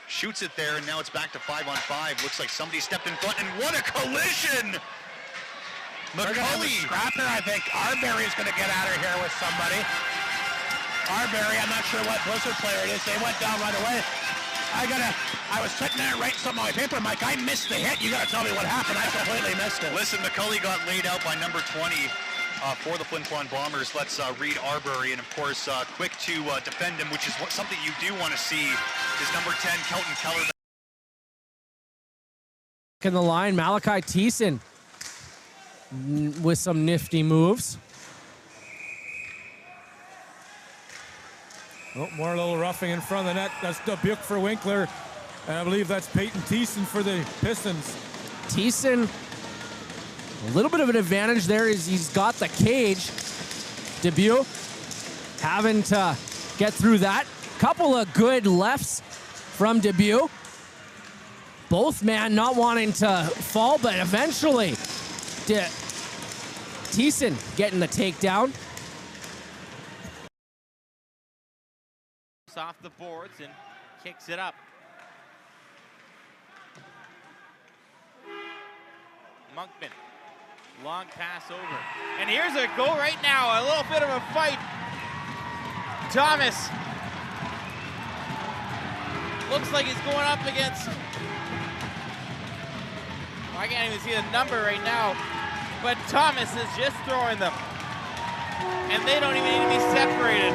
Shoots it there, and now it's back to 5-on-5. Looks like somebody stepped in front, and what a collision! Mjhl scrapper. I think Arbery is going to get out of here with somebody. Arbery, I'm not sure what Blizzard player it is. They went down right away. I was sitting there writing something on my paper. Mike, I missed the hit. You got to tell me what happened. I completely missed it. Listen, Mjhl got laid out by number 20 for the Flin Flon Bombers. Let's read Arbery, and of course, quick to defend him, which is something you do want to see, is number 10, Kelton Keller. In the line, Malachi Thiessen with some nifty moves. Oh, more little roughing in front of the net. That's Dubuque for Winkler. And I believe that's Peyton Thiessen for the Pistons. Thiessen, a little bit of an advantage there is he's got the cage. Dubuque having to get through that. Couple of good lefts from Dubuque. Both man not wanting to fall, but eventually Thiessen getting the takedown. Off the boards and kicks it up. Monkman, long pass over. And here's a goal right now, a little bit of a fight. Thomas looks like he's going up against, I can't even see the number right now, but Thomas is just throwing them. And they don't even need to be separated.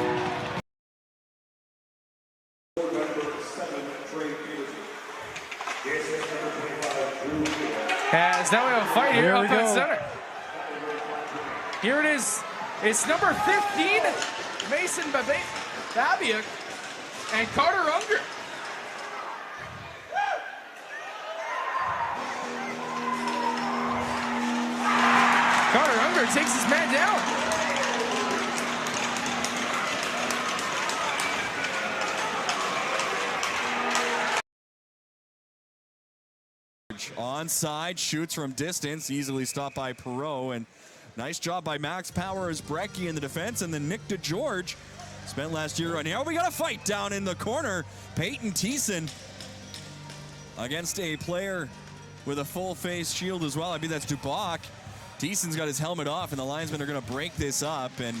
As now we have a fight here up at center. Here it is. It's number 15, Mason Babiak, and Carter Unger. Carter Unger takes his man down. Onside, shoots from distance, easily stopped by Perreault, and nice job by Max Powers, Brecky in the defense, and then Nick DeGeorge spent last year. And now we got a fight down in the corner. Peyton Thiessen against a player with a full face shield as well. I mean, that's Duboc. Thiessen's got his helmet off, and the linesmen are going to break this up. And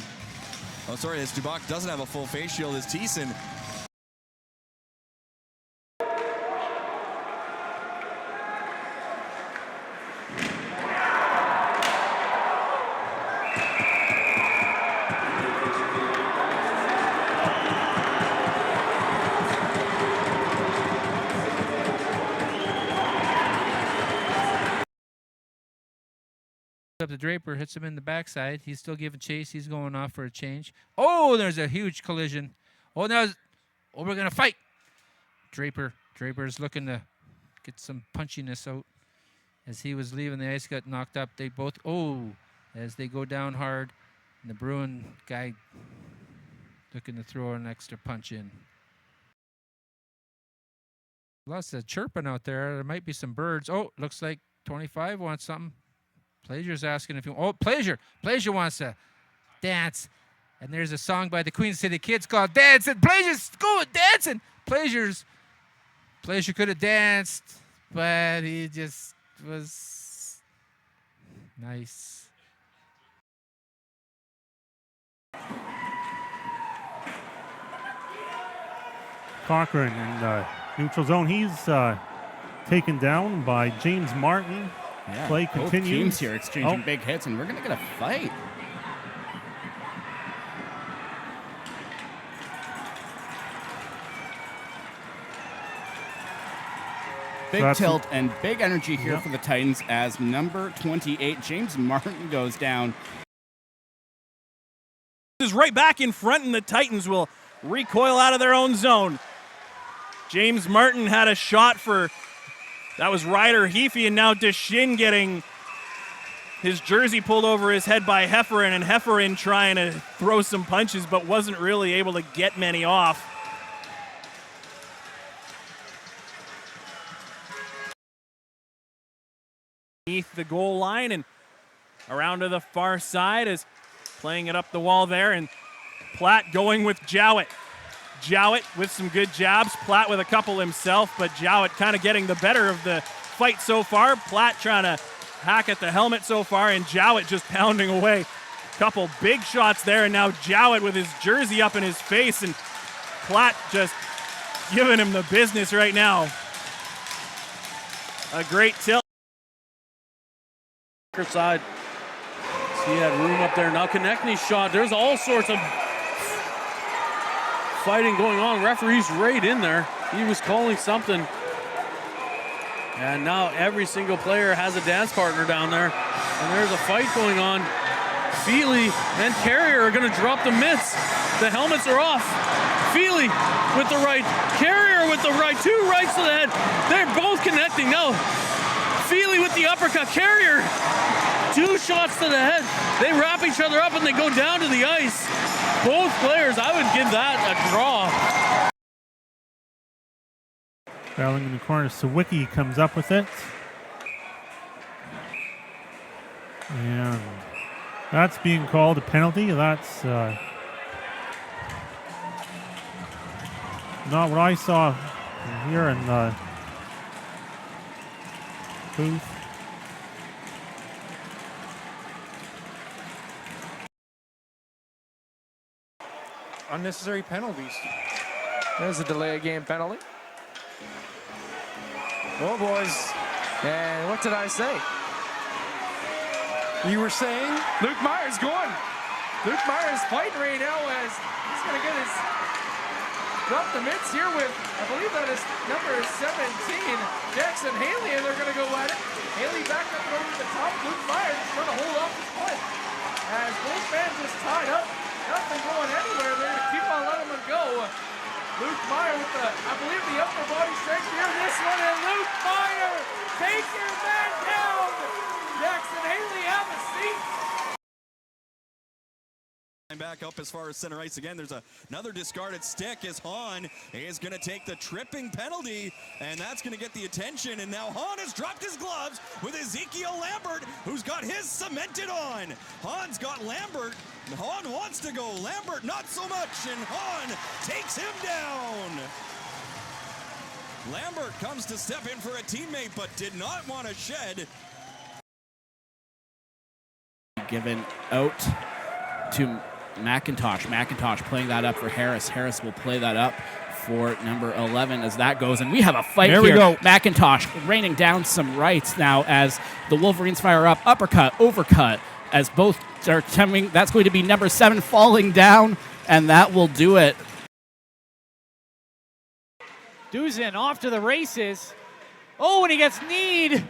oh, sorry, this Duboc doesn't have a full face shield. As Thiessen up to Draper, hits him in the backside. He's still giving chase. He's going off for a change. Oh, there's a huge collision. Oh, now we're going to fight. Draper's looking to get some punchiness out. As he was leaving, the ice got knocked up. They both, as they go down hard. And the Bruin guy looking to throw an extra punch in. Lots of chirping out there. There might be some birds. Oh, looks like 25 wants something. Plaisure's asking if you... Oh, Plaisure wants to dance. And there's a song by the Queen City Kids called Dancing. Plaisure's going dancing. Plaisure could have danced, but he just was nice. Cochran in neutral zone. He's taken down by James Martin. Yeah, play both continues. Teams here exchanging big hits, and we're going to get a fight. Big tilt and big energy here for the Titans as number 28, James Martin, goes down. Is right back in front, and the Titans will recoil out of their own zone. James Martin had a shot for... That was Ryder Heafy, and now Deschin getting his jersey pulled over his head by Hefferon, and Hefferon trying to throw some punches but wasn't really able to get many off. Beneath the goal line and around to the far side is playing it up the wall there, and Platt going with Jowett. Jowett with some good jabs. Platt with a couple himself, but Jowett kind of getting the better of the fight so far. Platt trying to hack at the helmet so far, and Jowett just pounding away. Couple big shots there, and now Jowett with his jersey up in his face, and Platt just giving him the business right now. A great tilt. Side. So he had room up there. Now Konechny's shot. There's all sorts of fighting going on. Referee's right in there. He was calling something. And now every single player has a dance partner down there. And there's a fight going on. Feely and Carrier are going to drop the mitts. The helmets are off. Feely with the right. Carrier with the right. Two rights to the head. They're both connecting. Now Feely with the uppercut. Carrier, two shots to the head. They wrap each other up and they go down to the ice. Both players, I would give that a draw. Battling in the corner, Sawicki comes up with it. And that's being called a penalty. That's not what I saw here in the booth. Unnecessary penalties. There's a delay of game penalty. Oh, boys. And what did I say? You were saying Luke Myers going. Luke Myers fighting right now as he's going to get his drop the mitts here with, I believe that is number 17, Jackson Haley, and they're going to go at it. Haley back up and over the top. Luke Myers is trying to hold off his foot. As both fans just tied up. Nothing going anywhere. They're going to keep on letting him go. Luke Meyer with the, I believe, the upper body strength here. This one, and Luke Meyer, take your man down. Jackson Haley, have a seat. Back up as far as center ice again. There's another discarded stick as Hahn is going to take the tripping penalty, and that's going to get the attention. And now Hahn has dropped his gloves with Ezekiel Lambert, who's got his cemented on. Hahn's got Lambert. Hahn wants to go. Lambert not so much, and Hahn takes him down. Lambert comes to step in for a teammate, but did not want to shed. Given out to McIntosh. McIntosh playing that up for Harris. Harris will play that up for number 11 as that goes. And we have a fight here. We go. McIntosh raining down some rights now as the Wolverines fire up. Uppercut, overcut as both are coming. That's going to be number 7 falling down, and that will do it. Duzin off to the races. Oh, and he gets kneed.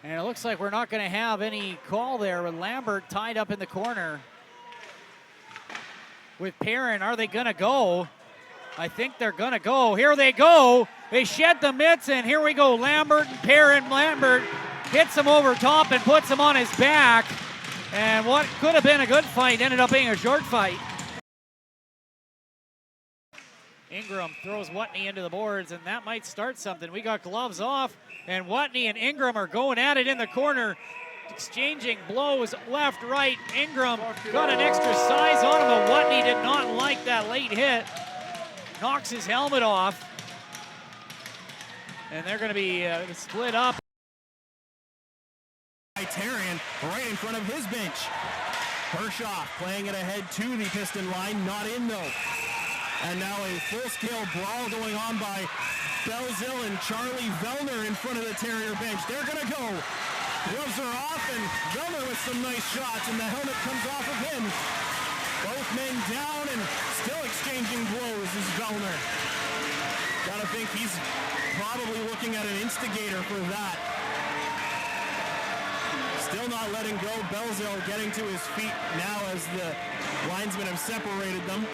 And it looks like we're not going to have any call there with Lambert tied up in the corner. With Perrin, are they going to go? I think they're going to go. Here they go. They shed the mitts, and here we go. Lambert and Perrin. Lambert hits him over top and puts him on his back. And what could have been a good fight ended up being a short fight. Ingram throws Watney into the boards, and that might start something. We got gloves off, and Watney and Ingram are going at it in the corner, exchanging blows left, right. Ingram got an extra size on him, but Watney did not like that late hit. Knocks his helmet off, and they're going to be split up. Tarian right in front of his bench. Hershoff playing it ahead to the Piston line, not in though. And now a full-scale brawl going on by Belzil and Charlie Vellner in front of the Terrier bench. They're going to go. Gloves are off, and Vellner with some nice shots, and the helmet comes off of him. Both men down and still exchanging blows is Vellner. Gotta think he's probably looking at an instigator for that. Still not letting go. Belzil getting to his feet now as the linesmen have separated them.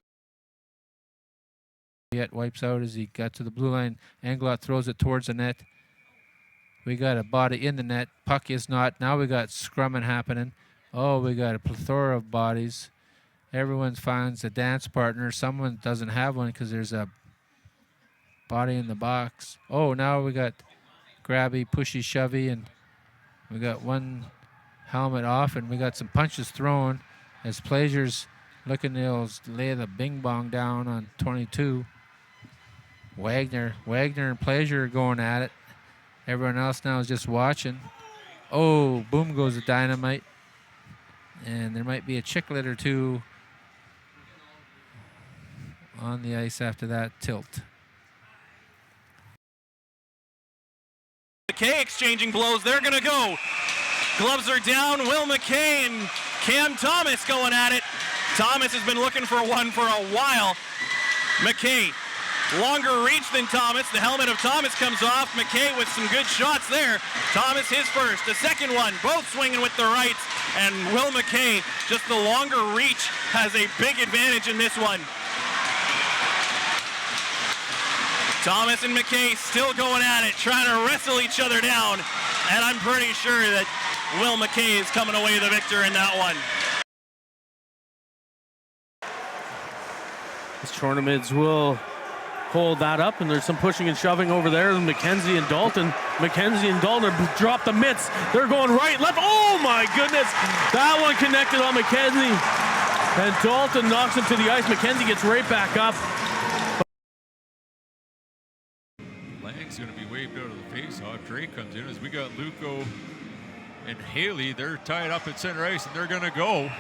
Yet wipes out as he got to the blue line. Anglot throws it towards the net. We got a body in the net. Puck is not. Now we got scrumming happening. Oh, we got a plethora of bodies. Everyone finds a dance partner. Someone doesn't have one because there's a body in the box. Oh, now we got grabby, pushy, shovey, and we got one helmet off, and we got some punches thrown as Pleasure's looking to lay the bing bong down on 22. Wagner and Pleasure are going at it. Everyone else now is just watching. Oh, boom goes the dynamite. And there might be a chicklet or two on the ice after that tilt. McKay exchanging blows. They're going to go. Gloves are down. Will McKay and Cam Thomas going at it. Thomas has been looking for one for a while. McKay, longer reach than Thomas. The helmet of Thomas comes off. McKay with some good shots there. Thomas his first. The second one, both swinging with the rights. And Will McKay, just the longer reach, has a big advantage in this one. Thomas and McKay still going at it, trying to wrestle each other down. And I'm pretty sure that Will McKay is coming away the victor in that one. These tournaments will hold that up, and there's some pushing and shoving over there. McKenzie and Dalton. McKenzie and Dalton drop the mitts. They're going right, left. Oh my goodness! That one connected on McKenzie. And Dalton knocks him to the ice. McKenzie gets right back up. Lang's going to be waved out of the face-off. Drake comes in as we got Luco and Haley. They're tied up at center ice, and they're going to go.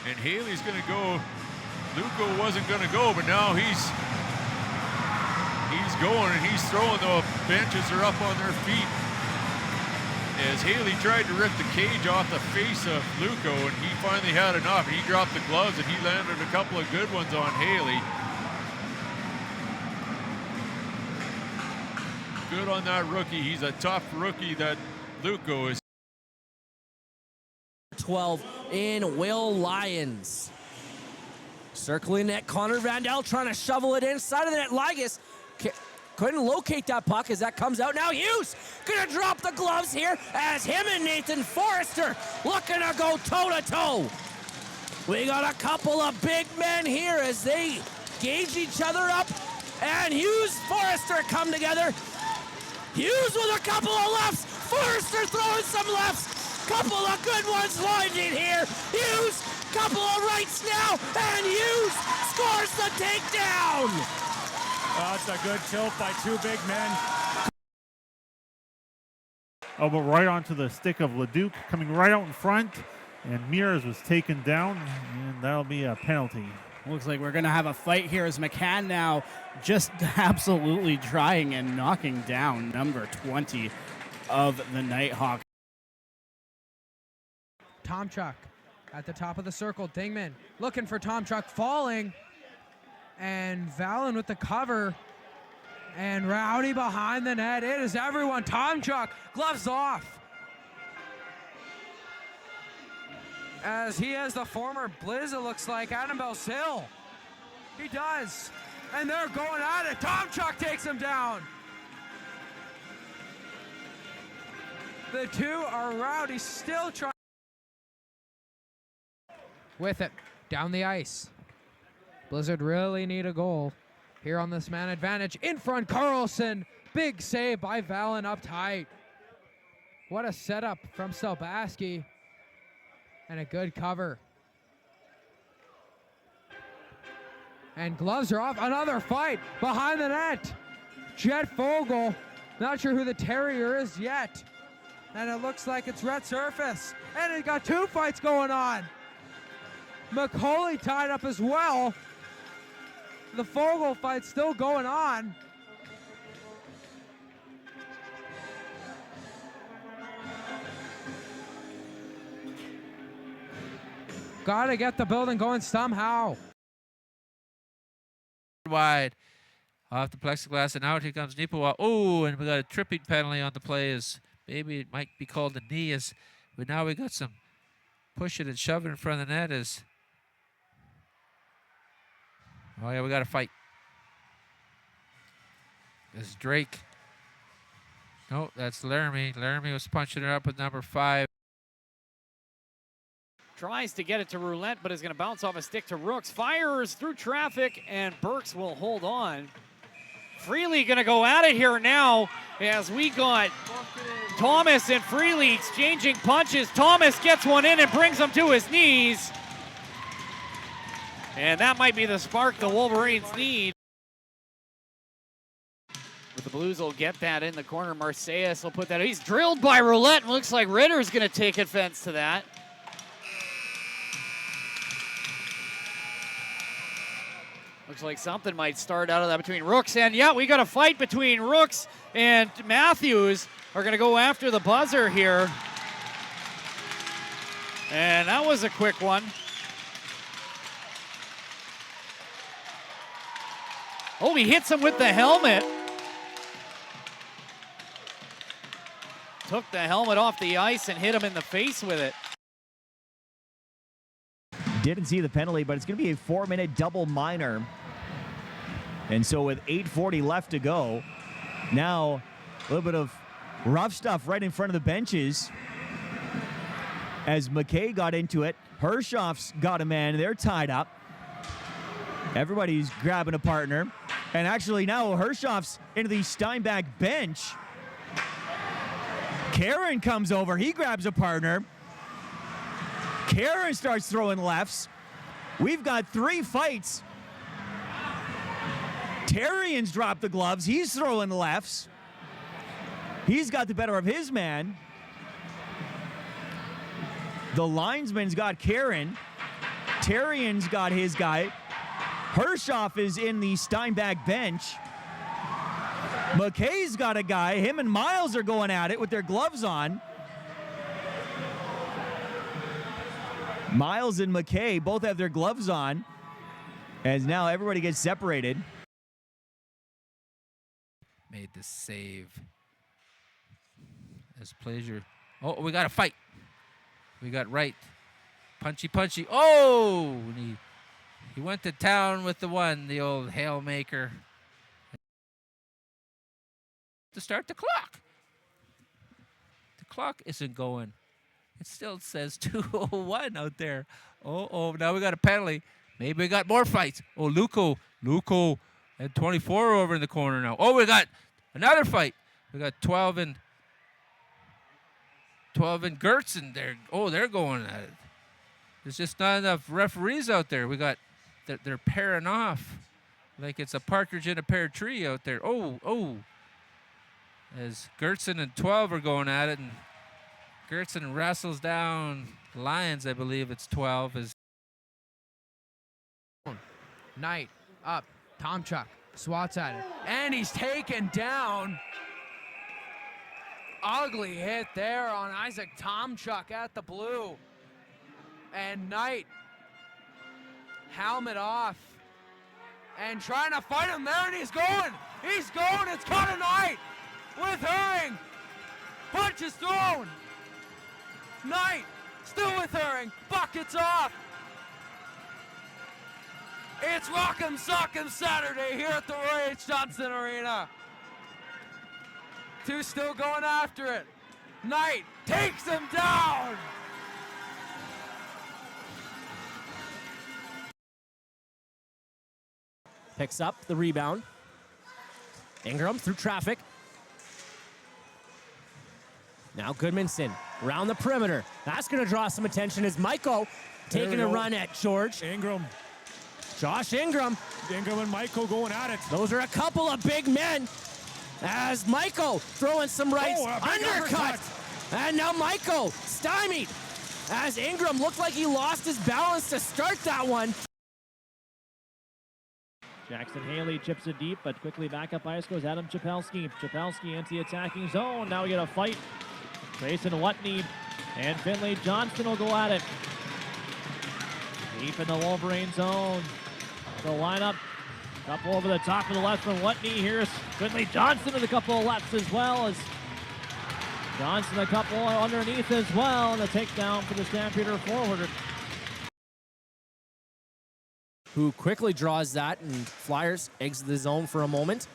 And Haley's going to go. Luco wasn't going to go, but now he's going, and he's throwing. The benches are up on their feet as Haley tried to rip the cage off the face of Luco, and he finally had enough. He dropped the gloves, and he landed a couple of good ones on Haley. Good on that rookie. He's a tough rookie, that Luco is. 12 in Will Lyons. Circling net, Connor Vandell trying to shovel it inside of the net. Ligas couldn't locate that puck as that comes out. Now Hughes gonna drop the gloves here as him and Nathan Forrester looking to go toe-to-toe. We got a couple of big men here as they gauge each other up, and Hughes, Forrester come together. Hughes with a couple of lefts, Forrester throwing some lefts. Couple of good ones lined in here. Hughes, couple of rights now, and Hughes scores the takedown. That's a good tilt by two big men. Oh, but right onto the stick of Leduc, coming right out in front, and Mears was taken down, and that'll be a penalty. Looks like we're going to have a fight here as McCann now just absolutely trying and knocking down number 20 of the Nighthawks. Tomchuk at the top of the circle. Dingman looking for Tomchuk, falling. And Valen with the cover. And Rowdy behind the net. It is everyone. Tomchuk, gloves off. As he has the former Blizz, it looks like, Adam Belzil. He does. And they're going at it. Tomchuk takes him down. The two are Rowdy still trying. With it, down the ice. Blizzard really need a goal here on this man advantage. In front, Carlson. Big save by Valen up tight. What a setup from Selbaski. And a good cover. And gloves are off. Another fight behind the net. Jet Fogel. Not sure who the Terrier is yet. And it looks like it's Red Surface. And it got two fights going on. McCauley tied up as well. The Fogel fight still going on. Gotta get the building going somehow. Wide off the plexiglass, and out here comes Nipawa. Oh, and we got a tripping penalty on the play. As maybe it might be called a knee. But now we got some pushing and shoving in front of the net. Oh yeah, we got to fight. This is Drake. No, that's Laramie. Laramie was punching her up with number 5. Tries to get it to Roulette, but is going to bounce off a stick to Rooks. Fires through traffic, and Burks will hold on Freely going to go at it here now as we got Thomas and Freely exchanging punches. Thomas gets one in and brings him to his knees. And that might be the spark the Wolverines need. But the Blues will get that in the corner. Marseilles will put that. He's drilled by Roulette, and looks like Ritter's going to take offense to that. Looks like something might start out of that between Rooks and, yeah, we got a fight between Rooks and Matthews. Are going to go after the buzzer here. And that was a quick one. Oh, he hits him with the helmet. Took the helmet off the ice and hit him in the face with it. Didn't see the penalty, but it's going to be a 4-minute double minor. And so with 8:40 left to go, now a little bit of rough stuff right in front of the benches. As McKay got into it, Hershoff's got a man. They're tied up. Everybody's grabbing a partner. And actually now Hershoff's into the Steinbach bench. Karen comes over. He grabs a partner. Karen starts throwing lefts. We've got 3 fights. Terrian's dropped the gloves. He's throwing lefts. He's got the better of his man. The linesman's got Karen. Terrian's got his guy. Hershoff is in the Steinbach bench. McKay's got a guy. Him and Miles are going at it with their gloves on. Miles and McKay both have their gloves on. As now everybody gets separated. Made the save. As Pleasure. Oh, we got a fight. We got Wright. Punchy, punchy. Oh! And he went to town with the one, the old Hail Maker. To start the clock. The clock isn't going. It still says 2:01 out there. Oh, now we got a penalty. Maybe we got more fights. Oh, Luco and 24 over in the corner now. Oh, we got another fight. We got 12 and Gertzen there. Oh, they're going at it. There's just not enough referees out there. We got, they're pairing off like it's a partridge in a pear tree out there. Oh. As Gertzen and 12 are going at it, and Gertzen wrestles down Lions, I believe it's 12. Knight up. Tomchuk swats at it. And he's taken down. Ugly hit there on Isaac Tomchuk at the blue. And Knight, helmet off. And trying to fight him there, and he's going. It's Connor Knight with Herring. Punch is thrown. Knight still with Herring. Buckets off. It's Rock'em Sock'em Saturday here at the Roy H. Johnson Arena. 2 still going after it. Knight takes him down. Picks up the rebound. Ingram through traffic. Now Goodmanson around the perimeter. That's going to draw some attention as Michael taking a run at George. Ingram. Josh Ingram. Ingram and Michael going at it. Those are a couple of big men. As Michael throwing some rights. Undercut. And now Michael stymied. As Ingram looked like he lost his balance to start that one. Jackson Haley chips it deep, but quickly back up ice goes Adam Chapelski. Chapelski into the attacking zone. Now we get a fight. Grayson Watney and Finley Johnston will go at it. Deep in the Wolverine zone. The lineup. Couple over the top of the left from Watney. Here's Finley Johnston with a couple of lefts as well as Johnson a couple underneath as well. And a takedown for the Stampeder forward. Who quickly draws that, and Flyers exit the zone for a moment.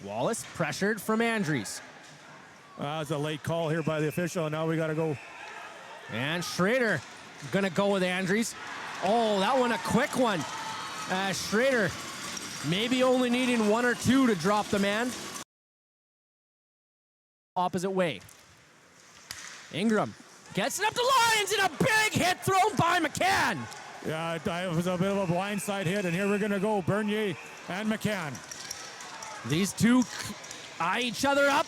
Wallace pressured from Andries. It's a late call here by the official. Now we got to go. And Schrader gonna go with Andries. Oh, that one a quick one. Schrader Maybe only needing 1 or 2 to drop the man. Opposite way. Ingram gets it up to Lyons and a big hit thrown by McCann. Yeah, it was a bit of a blindside hit, and here we're going to go, Bernier and McCann. These two eye each other up.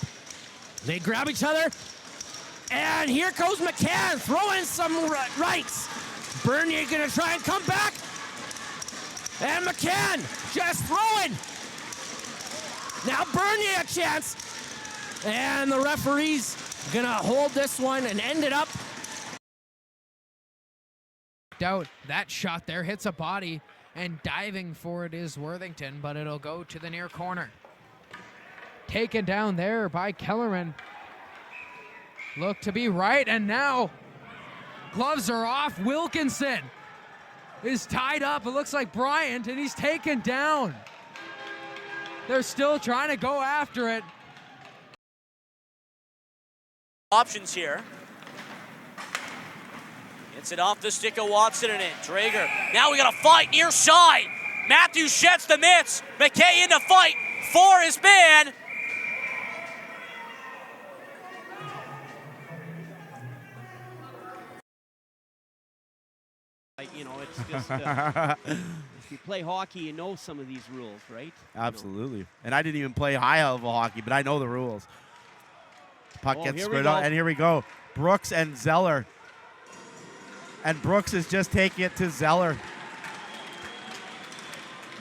They grab each other. And here goes McCann throwing some rights. Bernier going to try and come back. And McCann just throwing. Now Bernier a chance. And the referee's going to hold this one and end it up. Doubt that shot there hits a body, and diving for it is Worthington, but it'll go to the near corner. Taken down there by Kellerman. Look to be right, and now gloves are off. Wilkinson is tied up. It looks like Bryant, and he's taken down. They're still trying to go after it. Options here. Gets it off the stick of Watson and in. Drager. Now we got a fight near side. Matthews sheds the mitts. McKay in the fight for his man. You know, it's just if you play hockey, you know some of these rules, right? Absolutely. And I didn't even play high level hockey, but I know the rules. Puck gets screwed out, and here we go. Brooks and Zeller. And Brooks is just taking it to Zeller.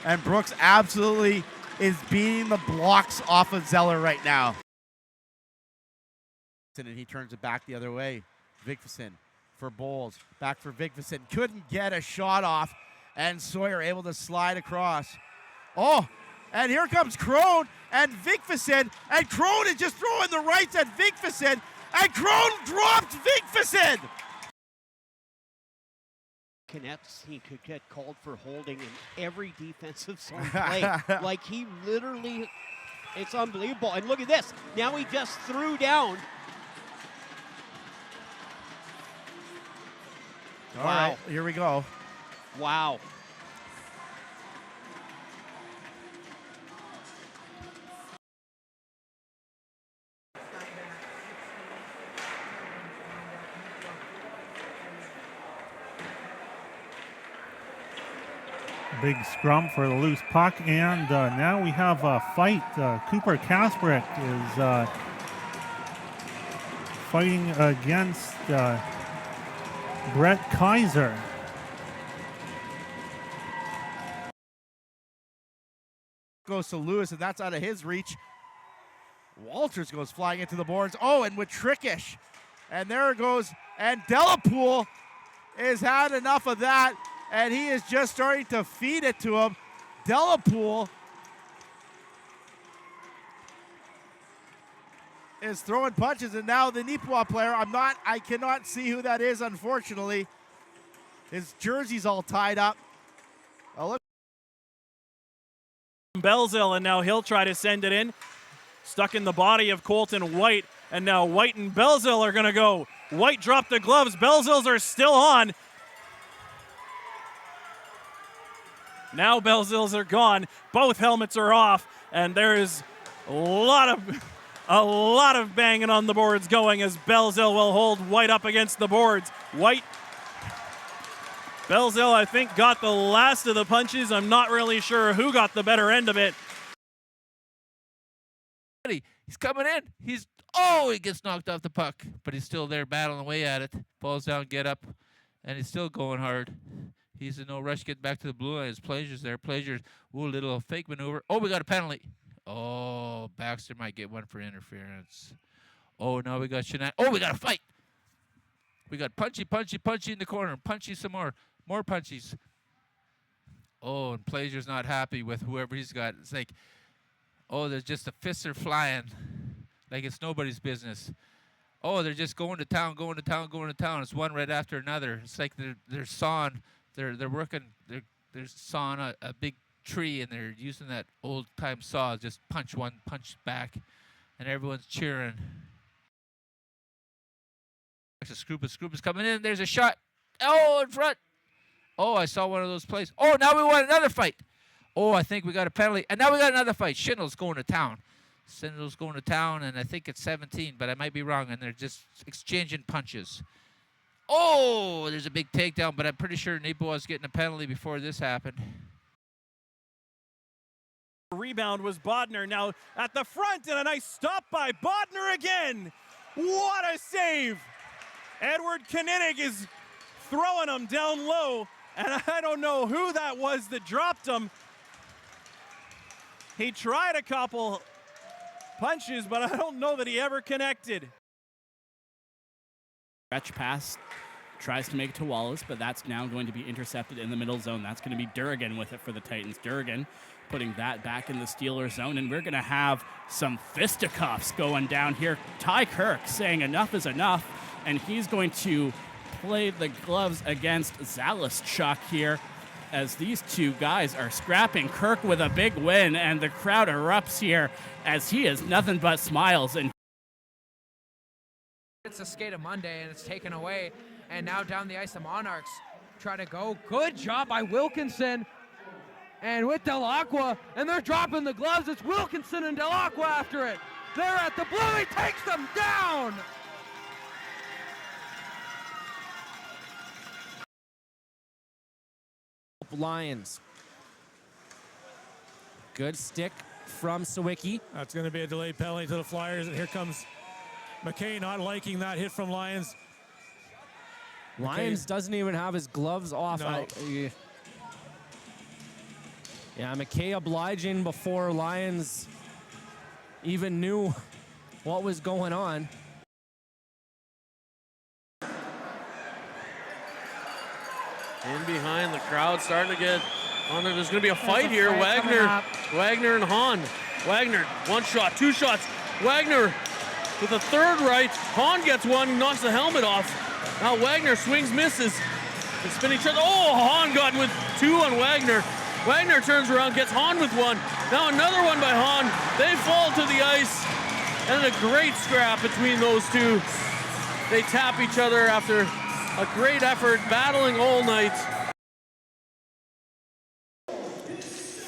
And Brooks absolutely is beating the blocks off of Zeller right now. And he turns it back the other way. Vigfuson for Bowles. Back for Vigfuson. Couldn't get a shot off. And Sawyer able to slide across. Oh, and here comes Crone and Vigfuson. And Crone is just throwing the rights at Vigfuson. And Crone dropped Vigfuson. Connects, he could get called for holding in every defensive zone play. Like he literally, it's unbelievable. And look at this. Now he just threw down. All right, here we go. Wow. Big scrum for the loose puck, and now we have a fight. Cooper Kasparek is fighting against Brett Kaiser. Goes to Lewis, and that's out of his reach. Walters goes flying into the boards. Oh, and with Trickish. And there it goes. And Delapool has had enough of that. And he is just starting to feed it to him. Delapool is throwing punches, and now the Nipawin player, I cannot see who that is, unfortunately. His jersey's all tied up. Oh, look. Belzil, and now he'll try to send it in. Stuck in the body of Colton White, and now White and Belzil are gonna go. White dropped the gloves, Belzils are still on. Now Belzils are gone. Both helmets are off, and there is a lot of banging on the boards going as Belzil will hold White up against the boards. Belzil, I think, got the last of the punches. I'm not really sure who got the better end of it. He's coming in. He gets knocked off the puck, but he's still there battling away at it. Falls down, get up, and he's still going hard. He's in no rush to get back to the blue line. His Pleasure's there. Pleasure, little fake maneuver. Oh, we got a penalty. Oh, Baxter might get one for interference. Oh, now we got Shannon. Oh, we got a fight. We got punchy in the corner. Punchy some more. More punchies. Oh, and Pleasure's not happy with whoever he's got. It's like, there's just the fists are flying. Like it's nobody's business. Oh, they're just going to town. It's one right after another. It's like they're sawing. They're working. They're sawing a big tree, and they're using that old time saw. Just punch one, punch back, and everyone's cheering. Scroopa's coming in. There's a shot. Oh, in front. Oh, I saw one of those plays. Oh, now we want another fight. Oh, I think we got a penalty. And now we got another fight. Schindler's going to town. Schindler's going to town, and I think it's 17, but I might be wrong, and they're just exchanging punches. Oh, there's a big takedown, but I'm pretty sure Nebo was getting a penalty before this happened. Rebound was Bodner now at the front, and a nice stop by Bodner again. What a save! Edward Kninig is throwing him down low, and I don't know who that was that dropped him. He tried a couple punches, but I don't know that he ever connected. Stretch pass, tries to make it to Wallace, but that's now going to be intercepted in the middle zone. That's going to be Durgan with it for the Titans. Durgan putting that back in the Steelers zone, and we're going to have some fisticuffs going down here. Ty Kirk saying enough is enough, and he's going to play the gloves against Zalischuk here as these two guys are scrapping. Kirk with a big win, and the crowd erupts here as he is nothing but smiles. And it's a skate of Monday, and it's taken away. And now down the ice, the Monarchs try to go. Good job by Wilkinson. And with Delacqua, and they're dropping the gloves. It's Wilkinson and Delacqua after it. They're at the blue. He takes them down. Lions. Good stick from Sawicki. That's going to be a delayed penalty to the Flyers, and here comes McKay not liking that hit from Lions. Lions doesn't even have his gloves off. No. Yeah, McKay obliging before Lions even knew what was going on. In behind, the crowd starting to get on there. There's going to be a fight here. Wagner and Hahn. Wagner, one shot, two shots. Wagner with a third right. Hahn gets one, knocks the helmet off. Now Wagner swings, misses. They spin each other. Oh, Hahn got with two on Wagner. Wagner turns around, gets Hahn with one. Now another one by Hahn. They fall to the ice. And a great scrap between those two. They tap each other after a great effort, battling all night.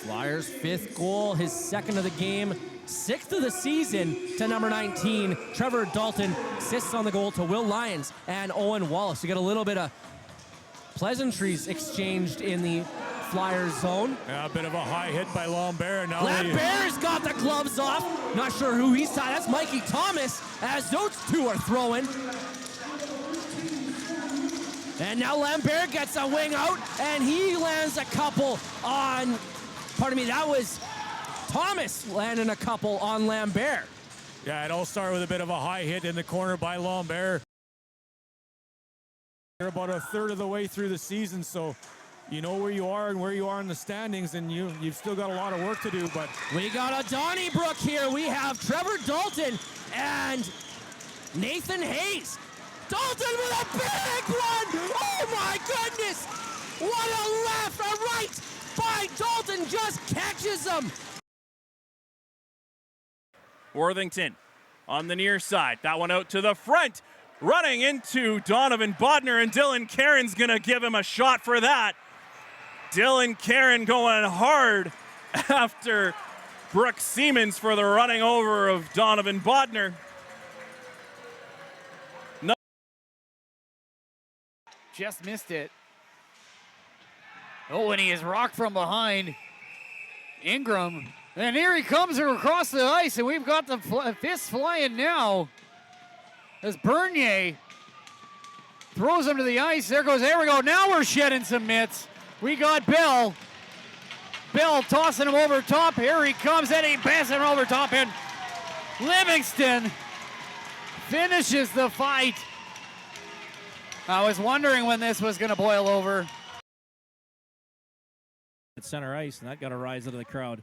Flyers' 5th goal, his 2nd of the game, 6th of the season to number 19. Trevor Dalton assists on the goal to Will Lyons and Owen Wallace. We got a little bit of pleasantries exchanged in the Flyers zone. Yeah, a bit of a high hit by Lambert. Now Lambert's got the gloves off. Not sure who he's tied. That's Mikey Thomas as those two are throwing. And now Lambert gets a wing out, and he lands a couple on, pardon me, that was Thomas landing a couple on Lambert. Yeah, it all started with a bit of a high hit in the corner by Lambert. You're about a third of the way through the season, so you know where you are and where you are in the standings, and you've still got a lot of work to do. But we got a Donnybrook here. We have Trevor Dalton and Nathan Hayes. Dalton with a big one! Oh my goodness! What a left, a right by Dalton, just catches him. Worthington on the near side. That one out to the front. Running into Donovan Bodner, and Dylan Caron's gonna give him a shot for that. Dylan Caron going hard after Brooks Siemens for the running over of Donovan Bodner. Just missed it. Oh, and he is rocked from behind. Ingram. And here he comes across the ice, and we've got the fist flying now. As Bernier throws him to the ice. There we go. Now we're shedding some mitts. We got Bill. Bill tossing him over top. Here he comes, and he passes him over top, and Livingston finishes the fight. I was wondering when this was going to boil over. At center ice, and that got a rise out of the crowd.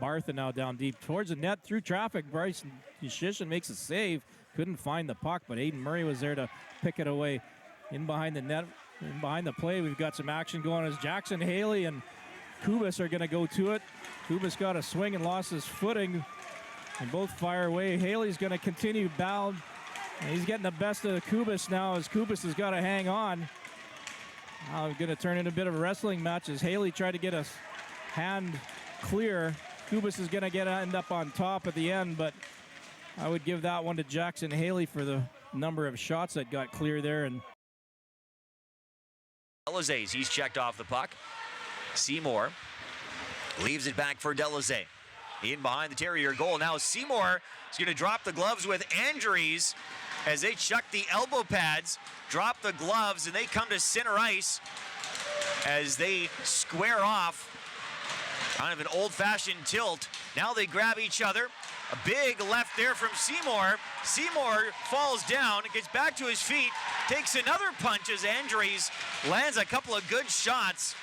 Bartha now down deep towards the net through traffic. Bryson Shishin makes a save. Couldn't find the puck, but Aiden Murray was there to pick it away. In behind the net, in behind the play, we've got some action going as Jackson Haley and Kubas are going to go to it. Kubas got a swing and lost his footing, and both fire away. Haley's going to continue bound. And he's getting the best of Kubas now as Kubas has got to hang on. Now going to turn into a bit of a wrestling match as Haley tried to get a hand clear. Kubas is going to end up on top at the end, but I would give that one to Jackson Haley for the number of shots that got clear there. And Delazes, he's checked off the puck. Seymour leaves it back for Delazes. In behind the Terrier goal. Now Seymour is going to drop the gloves with Andries as they chuck the elbow pads, drop the gloves, and they come to center ice as they square off. Kind of an old-fashioned tilt. Now they grab each other. A big left there from Seymour. Seymour falls down, gets back to his feet, takes another punch as Andries lands a couple of good shots.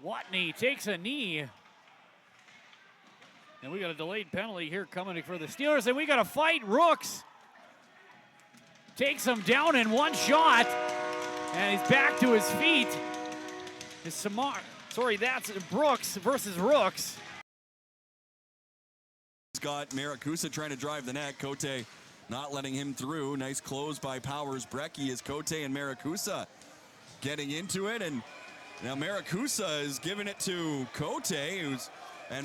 Watney takes a knee. And we got a delayed penalty here coming for the Steelers. And we got a fight. Rooks takes him down in one shot. And he's back to his feet. It's Samar. Sorry, that's Brooks versus Rooks. He's got Maracusa trying to drive the net. Cote not letting him through. Nice close by Powers Brecky as Cote and Maracusa getting into it. And now Maracusa is giving it to Cote, and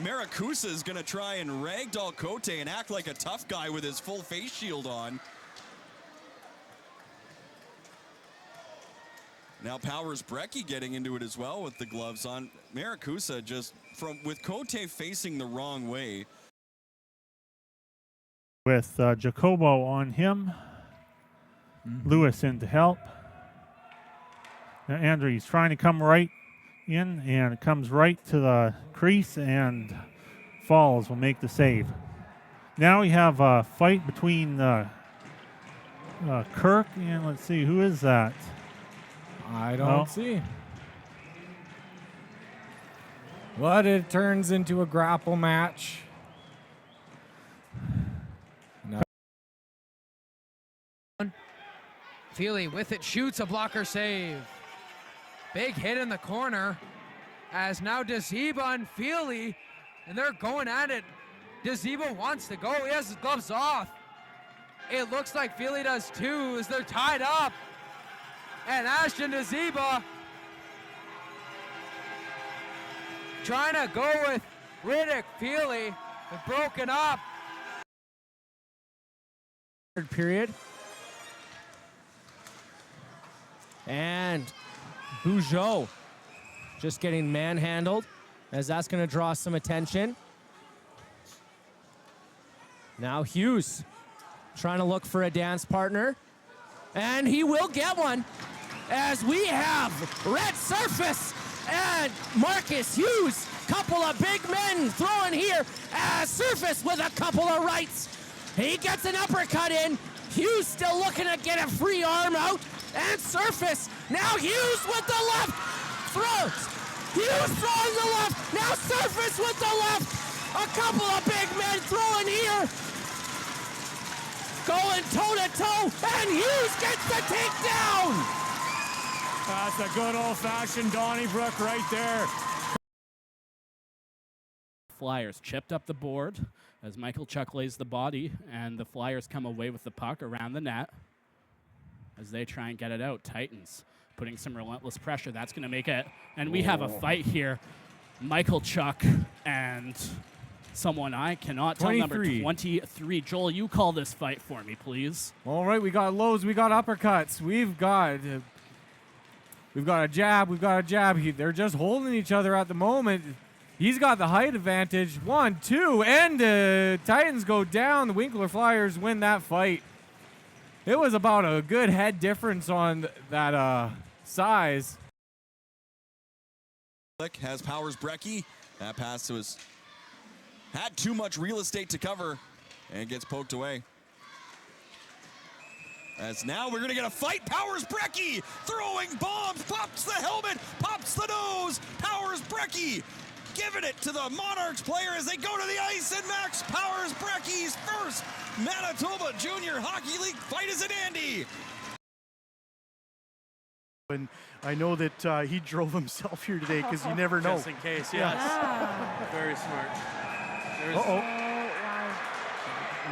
Maracusa is going to try and ragdoll Cote and act like a tough guy with his full face shield on. Now Powers Brecky getting into it as well with the gloves on. Maracusa just with Cote facing the wrong way. With Jacobo on him, Lewis in to help. Now Andries trying to come right in, and it comes right to the crease, and Falls will make the save. Now we have a fight between Kirk and, let's see, who is that? I don't see. But it turns into a grapple match. No. Feely with it, shoots a blocker save. Big hit in the corner as now DeZiba and Feely, and they're going at it. DeZiba wants to go. He has his gloves off. It looks like Feely does too as they're tied up. And Ashton DeZiba trying to go with Riddick. Feely is broken up. Third period. And Mjhl just getting manhandled as that's going to draw some attention. Now Hughes trying to look for a dance partner. And he will get one as we have Red Surface and Marcus Hughes. Couple of big men throwing here as Surface with a couple of rights. He gets an uppercut in. Hughes still looking to get a free arm out. And Surface, now Hughes with the left, throws. Hughes throwing the left, now Surface with the left. A couple of big men throwing here. Going toe-to-toe, and Hughes gets the takedown. That's a good old-fashioned Donnybrook right there. Flyers chipped up the board as Michael Chuck lays the body, and the Flyers come away with the puck around the net as they try and get it out. Titans putting some relentless pressure. That's going to make it. And we have a fight here. Michael Chuck and someone I cannot tell, number 23. Joel, you call this fight for me, please. All right, we got lows, we got uppercuts, we've got a jab, They're just holding each other at the moment. He's got the height advantage. 1, 2, and Titans go down. The Winkler Flyers win that fight. It was about a good head difference on that size. Has Powers Brecky. That pass was had too much real estate to cover and gets poked away. As now we're gonna get a fight. Powers Brecky throwing bombs, pops the helmet, pops the nose. Powers Brecky giving it to the Monarchs player as they go to the ice, and Max Powers Brecky's first Manitoba Junior Hockey League fight is in Andy. And I know that he drove himself here today because you never know. Just in case, yes. Very smart. Uh-oh.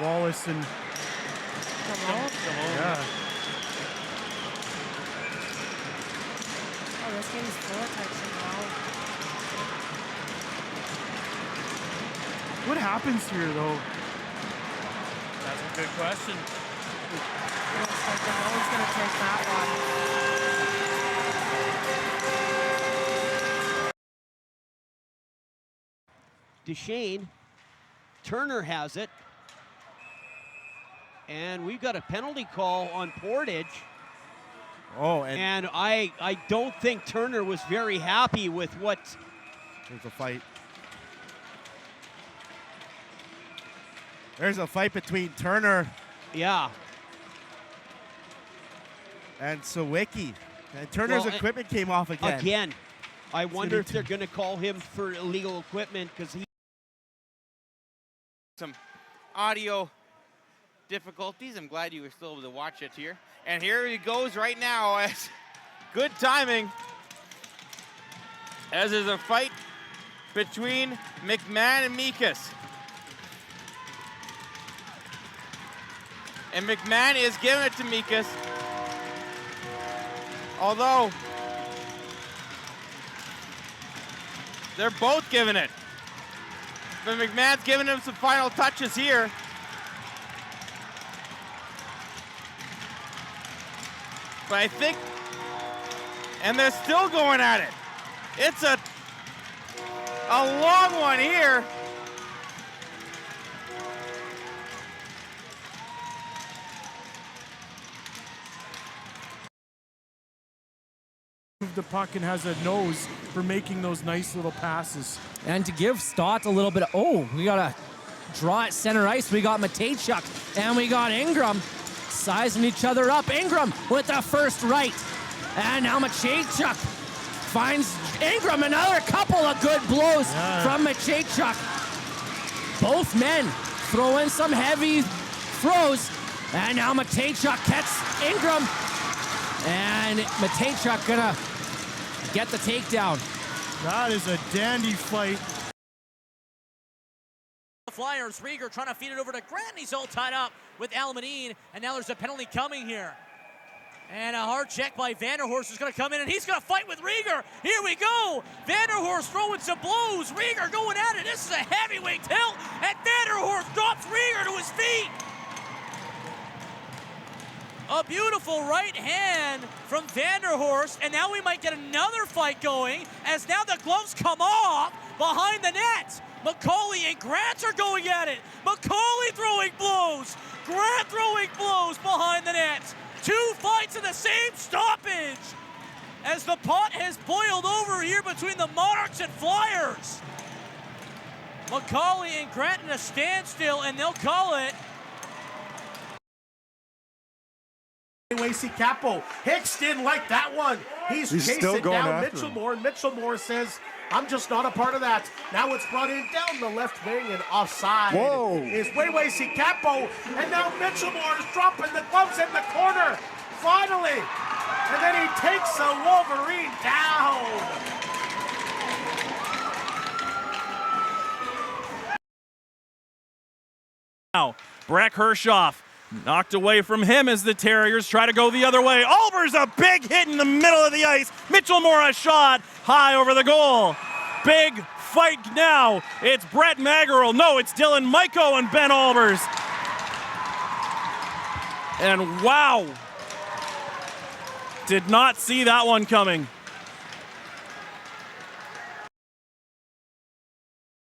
Wallace and... Come on. Yeah. this game's vortex now. What happens here, though? That's a good question. Looks like the Mo's going to take that one. Duchesne. Turner has it. And we've got a penalty call on Portage. Oh, and I don't think Turner was very happy with what. There's a fight. There's a fight between Turner. Yeah. And Sawicki. And Turner's Well, equipment came off again. Again. I wonder if they're going to call him for illegal equipment because he. Some audio difficulties. I'm glad you were still able to watch it here. And here he goes right now. As good timing. As there's a fight between McMahon and Mikas. And McMahon is giving it to Mikas. Although they're both giving it. But McMahon's giving him some final touches here. But I think, and they're still going at it. It's a long one here. The puck and has a nose for making those nice little passes. And to give Stott a little bit of, we got to draw at center ice. We got Matejchuk and we got Ingram sizing each other up. Ingram with the first right. And now Matejchuk finds Ingram. Another couple of good blows from Matejchuk. Both men throw in some heavy throws. And now Matejchuk gets Ingram. And Matejchuk gonna get the takedown. That is a dandy fight. The Flyers, Rieger trying to feed it over to Grant. He's all tied up with Almadine, and now there's a penalty coming here. And a hard check by Vanderhorst is going to come in, and he's going to fight with Rieger. Here we go. Vanderhorst throwing some blows. Rieger going at it. This is a heavyweight tilt, and Vanderhorst drops Rieger to his feet. A beautiful right hand from Vanderhorst, and now we might get another fight going as now the gloves come off behind the net. McCauley and Grant are going at it. McCauley throwing blows. Grant throwing blows behind the net. Two fights in the same stoppage as the pot has boiled over here between the Monarchs and Flyers. McCauley and Grant in a standstill, and they'll call it. Wacy Capo. Hicks didn't like that one. He's still chasing going down after Mitchell him. Moore, and Mitchell Moore says, I'm just not a part of that. Now it's brought in down the left wing and offside. Whoa. Is Wacy Capo, and now Mitchell Moore is dropping the gloves in the corner. Finally. And then he takes a Wolverine down. Now, Breck Hershoff knocked away from him as the Terriers try to go the other way. Albers a big hit in the middle of the ice. Mitchell Moore a shot high over the goal. Big fight now. It's Brett Maggerl. No, it's Dylan Mico and Ben Albers. And wow. Did not see that one coming.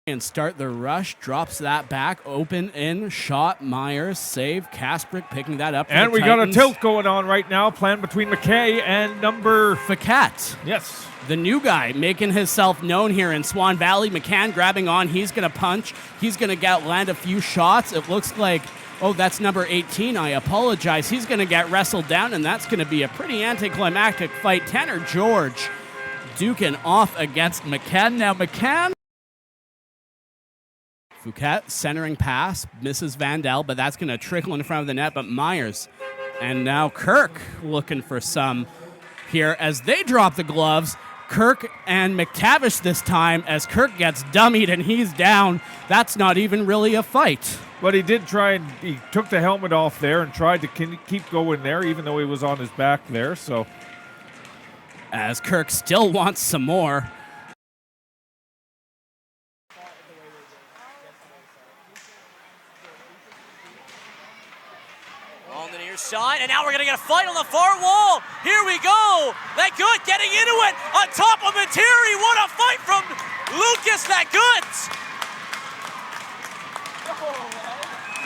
And start the rush, drops that back, open in, shot, Myers, save, Kasprick picking that up. And we got a tilt going on right now, planned between McKay and number Facat. Yes. The new guy making himself known here in Swan Valley. McCann grabbing on, he's going to punch, he's going to land a few shots. It looks like, oh, that's number 18, I apologize. He's going to get wrestled down, and that's going to be a pretty anticlimactic fight. Tanner George duking off against McCann. Now McCann, Fouquet centering pass, misses Vandal, but that's going to trickle in front of the net. But Myers and now Kirk looking for some here as they drop the gloves. Kirk and McTavish this time as Kirk gets dummied and he's down. That's not even really a fight. But he did try and he took the helmet off there and tried to keep going there, even though he was on his back there. So as Kirk still wants some more. On the near side, and now we're going to get a fight on the far wall. Here we go. That good getting into it on top of Materi. What a fight from Lucas That Goods.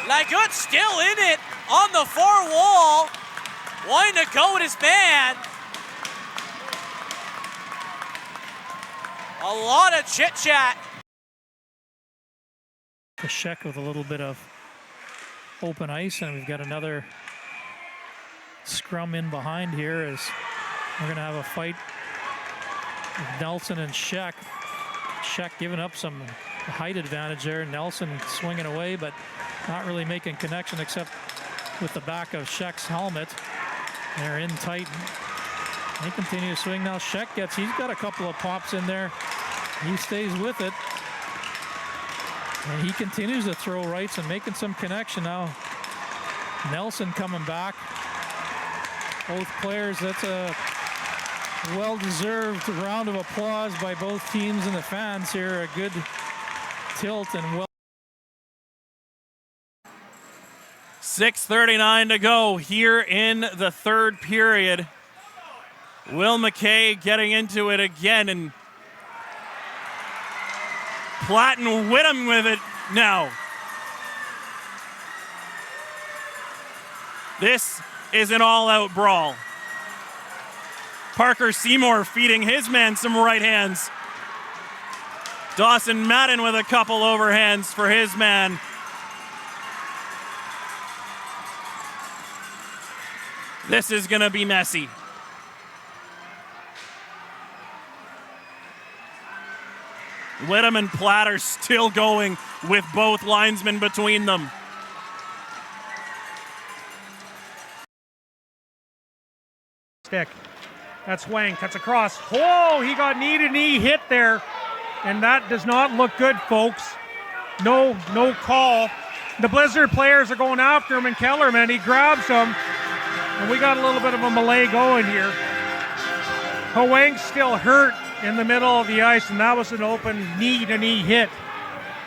That Good still in it on the far wall. Wanting to go with his man. A lot of chit chat. Kashek with a little bit of open ice, and we've got another scrum in behind here as we're going to have a fight with Nelson and Sheck. Sheck giving up some height advantage there. Nelson swinging away, but not really making connection except with the back of Sheck's helmet. They're in tight. They continue to swing now. Sheck he's got a couple of pops in there. He stays with it. And he continues to throw rights and making some connection now. Nelson coming back. Both players, that's a well-deserved round of applause by both teams and the fans here. A good tilt and well. 6:39 to go here in the third period. Will McKay getting into it again, and Platten with him with it now. This is an all-out brawl. Parker Seymour feeding his man some right hands. Dawson Madden with a couple overhands for his man. This is going to be messy. Whittam and Platter still going with both linesmen between them. Stick. That's Wang. Cuts across. Whoa, he got knee-to-knee hit there. And that does not look good, folks. No call. The Blizzard players are going after him, and Kellerman, he grabs him. And we got a little bit of a melee going here. Wang's still hurt in the middle of the ice, and that was an open knee-to-knee hit.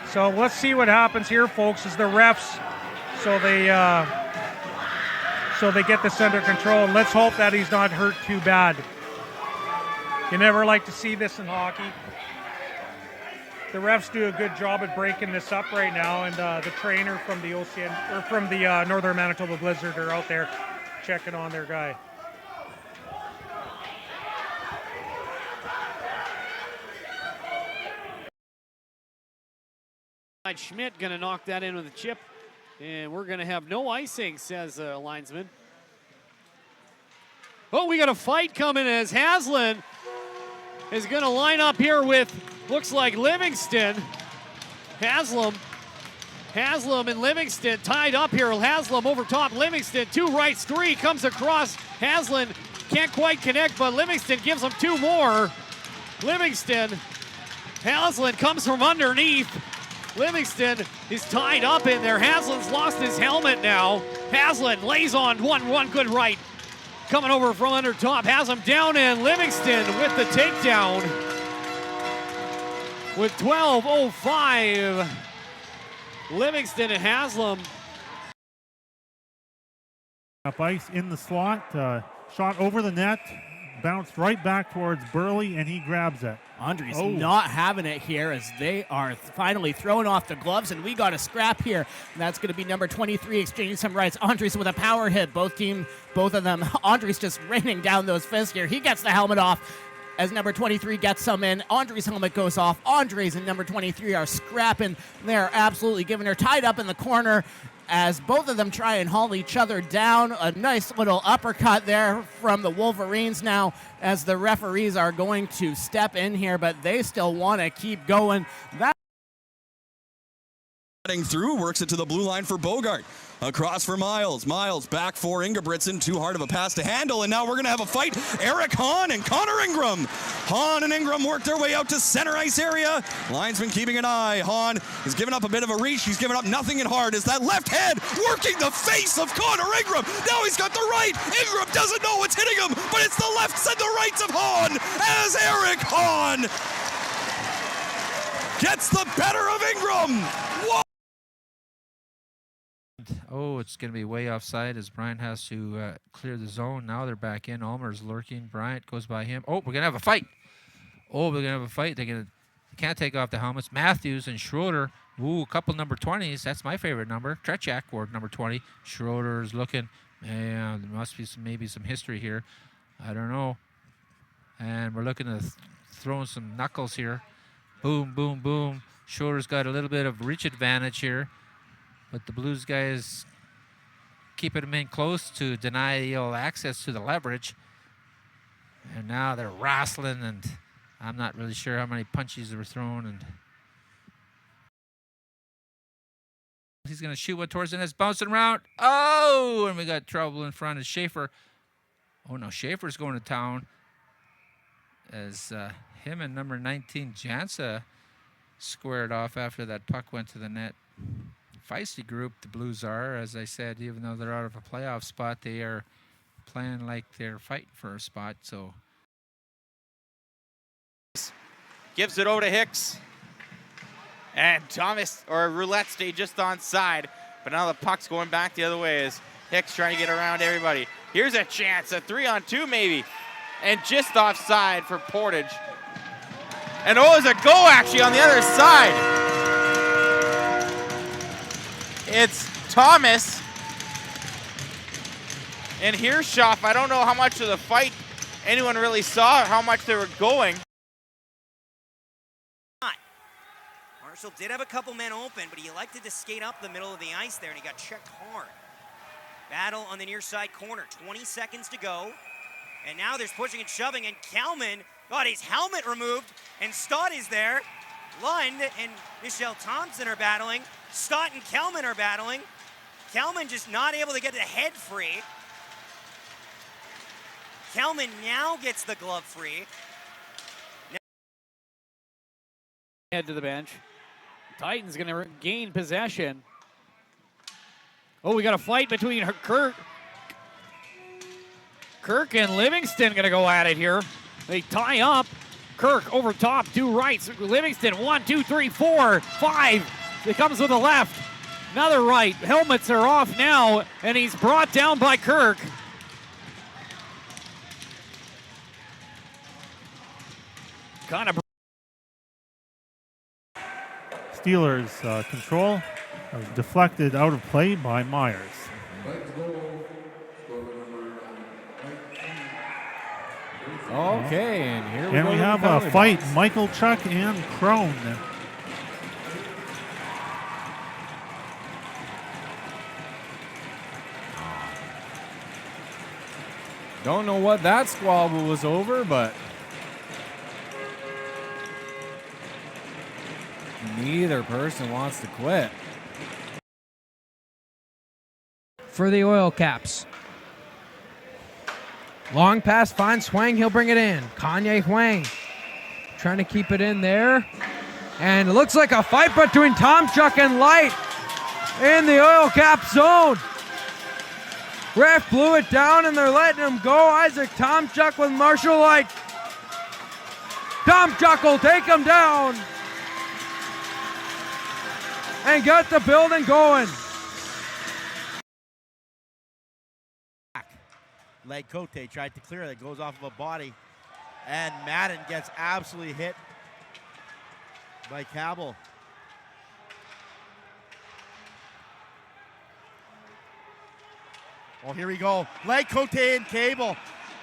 So let's see what happens here, folks, as the refs, so they get this under control. And let's hope that he's not hurt too bad. You never like to see this in hockey. The refs do a good job at breaking this up right now, and the trainer from the OCN or from the Northern Manitoba Blizzard are out there checking on their guy. Schmidt going to knock that in with a chip, and we're going to have no icing, says a linesman. Oh, we got a fight coming as Haslam is going to line up here with, looks like Livingston. Haslam and Livingston tied up here. Haslam over top Livingston. 2 rights, 3 comes across. Haslam can't quite connect, but Livingston gives him 2 more. Haslam comes from underneath. Livingston is tied up in there. Haslam's lost his helmet now. Haslam lays on one good right. Coming over from under top. Haslam down, and Livingston with the takedown. With 12:05. Livingston and Haslam. Up ice in the slot, shot over the net, bounced right back towards Burley, and he grabs it. Andre's not having it here as they are finally throwing off the gloves, and we got a scrap here. And that's going to be number 23 exchanging some rights. Andres with a power hit. Both of them. Andres just raining down those fists here. He gets the helmet off as number 23 gets some in. Andres' helmet goes off. Andres and number 23 are scrapping. They're absolutely giving her tied up in the corner as both of them try and haul each other down. A nice little uppercut there from the Wolverines now as the referees are going to step in here, but they still want to keep going. That Cutting through, works it to the blue line for Bogart. Across for Miles. Miles back for Ingebrigtsen. Too hard of a pass to handle, and now we're going to have a fight. Eric Hahn and Connor Ingram. Hahn and Ingram work their way out to center ice area. Linesman keeping an eye. Hahn has given up a bit of a reach. He's given up nothing in hard as that left hand working the face of Connor Ingram. Now he's got the right. Ingram doesn't know what's hitting him, but it's the lefts and the rights of Hahn as Eric Hahn gets the better of Ingram. Whoa. Oh, it's going to be way offside as Bryant has to clear the zone. Now they're back in. Ulmer's lurking. Bryant goes by him. Oh, we're going to have a fight. Oh, we're going to have a fight. They can't take off the helmets. Matthews and Schroeder. Ooh, a couple number 20s. That's my favorite number. Trechak wore number 20. Schroeder's looking. Man, there must be maybe some history here. I don't know. And we're looking to throw some knuckles here. Boom, boom, boom. Schroeder's got a little bit of reach advantage here. But the Blues guys keeping him in close to deny the access to the leverage. And now they're wrestling, and I'm not really sure how many punches were thrown. And he's going to shoot one towards the net. It's bouncing around. Oh, and we got trouble in front of Schaefer. Oh, no, Schaefer's going to town as him and number 19, Jansa, squared off after that puck went to the net. Feisty group the Blues are, as I said, even though they're out of a playoff spot, they are playing like they're fighting for a spot. So gives it over to Hicks, and Thomas or Roulette stayed just on side, but now the puck's going back the other way as Hicks trying to get around everybody. Here's a chance, a 3-on-2 maybe, and just offside for Portage. And oh, there's a goal actually on the other side. It's Thomas and Hirschoff. I don't know how much of the fight anyone really saw, how much they were going. Marshall did have a couple men open, but he elected to skate up the middle of the ice there, and he got checked hard. Battle on the near side corner, 20 seconds to go. And now there's pushing and shoving, and Kelman got his helmet removed, and Stott is there. Lund and Mjhl Thompson are battling. Stott and Kelman are battling. Kelman just not able to get the head free. Kelman now gets the glove free. Head to the bench. Titans going to gain possession. Oh, we got a fight between Kirk and Livingston going to go at it here. They tie up. Kirk over top, 2 rights. Livingston, 1, 2, 3, 4, 5. He comes with a left. Another right. Helmets are off now, and he's brought down by Kirk. Kind of. Steelers control. Deflected out of play by Myers. Okay, and here we go. And we have a fight, Michael Chuck and Crone. Don't know what that squabble was over, but neither person wants to quit. For the Oil Caps. Long pass finds Hwang. He'll bring it in. Kanye Hwang trying to keep it in there. And it looks like a fight between Tomchuk and Light in the Oil Cap zone. Ref blew it down and they're letting him go. Isaac Tomchuk with Marshall Light. Tomchuk will take him down and get the building going. Leg Cote tried to clear that, goes off of a body, and Madden gets absolutely hit by Cabell. Oh, here we go. Leg Cote and Cable.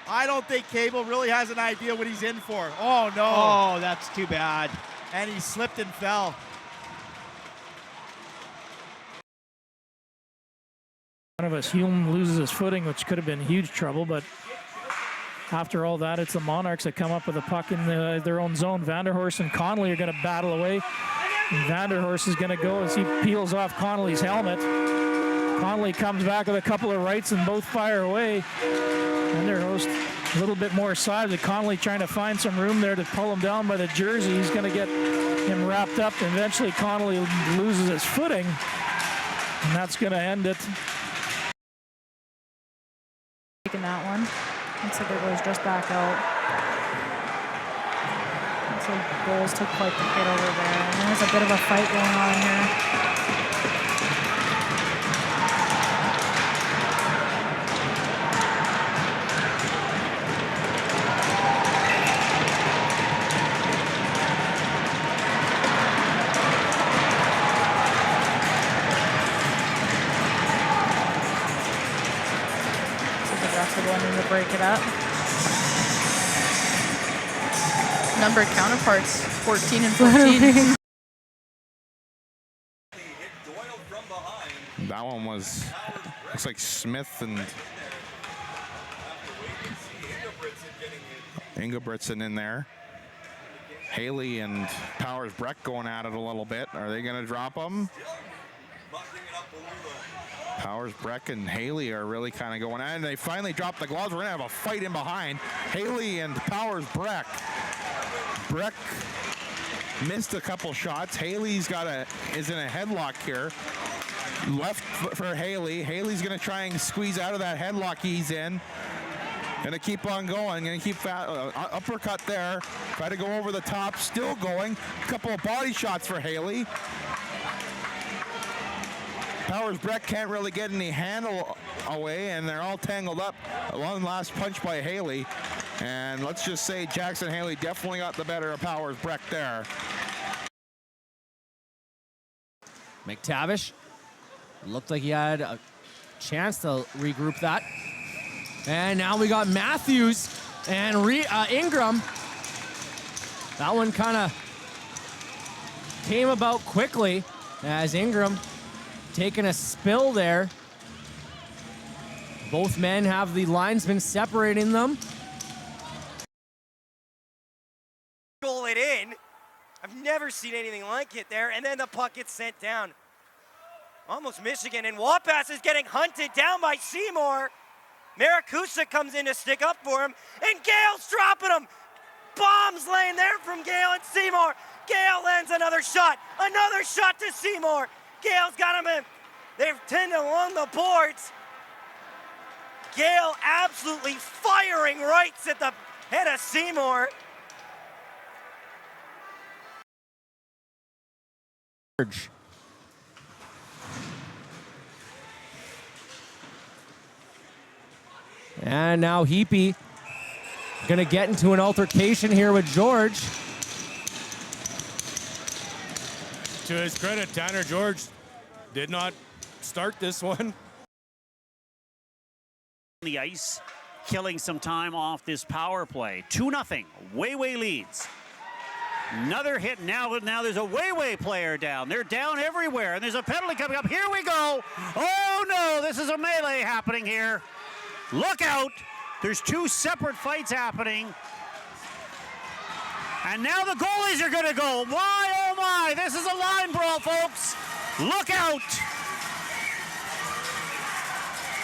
I don't think Cable really has an idea what he's in for. Oh, no. Oh, that's too bad. And he slipped and fell. One of us, Hume, loses his footing, which could have been huge trouble, but after all that, it's the Monarchs that come up with a puck in their own zone. Vanderhorst and Connolly are going to battle away. Vanderhorst is going to go as he peels off Connolly's helmet. Connolly comes back with a couple of rights and both fire away. Vanderhorst a little bit more side. Connolly trying to find some room there to pull him down by the jersey. He's going to get him wrapped up. And eventually Connolly loses his footing. And that's going to end it. Taking that one. Looks like it goes just back out. Looks like Bowles took quite the hit over there. And there's a bit of a fight going on here. To break it up. Numbered counterparts, 14 and 14. That one was, looks like Smith and Ingebrigtsen in there. Haley and Powers Breck going at it a little bit. Are they going to drop them? Powers, Breck, and Haley are really kind of going at it. And they finally drop the gloves. We're going to have a fight in behind. Haley and Powers, Breck. Breck missed a couple shots. Haley's is in a headlock here. Left for Haley. Haley's going to try and squeeze out of that headlock he's in. Going to keep on going. Going to keep uppercut there. Try to go over the top. Still going. A couple of body shots for Haley. Powers Breck can't really get any handle away, and they're all tangled up. One last punch by Haley. And let's just say Jackson Haley definitely got the better of Powers Breck there. McTavish looked like he had a chance to regroup that. And now we got Matthews and Ingram. That one kind of came about quickly as Ingram taking a spill there. Both men have the linesmen separating them. Goal it in. I've never seen anything like it there. And then the puck gets sent down. Almost Michigan. And Wapas is getting hunted down by Seymour. Maricusa comes in to stick up for him. And Gale's dropping him. Bombs laying there from Gale and Seymour. Gale lands another shot. Another shot to Seymour. Gale's got him in. They've tended along the boards. Gale absolutely firing rights at the head of Seymour. And now Heapy gonna get into an altercation here with George. To his credit, Tanner George did not start this one. The ice, killing some time off this power play. 2-0, Wayway leads. Another hit now there's a Wayway player down. They're down everywhere, and there's a penalty coming up. Here we go. Oh no, this is a melee happening here. Look out, there's two separate fights happening. And now the goalies are gonna go. My, oh my, this is a line brawl, folks. Look out.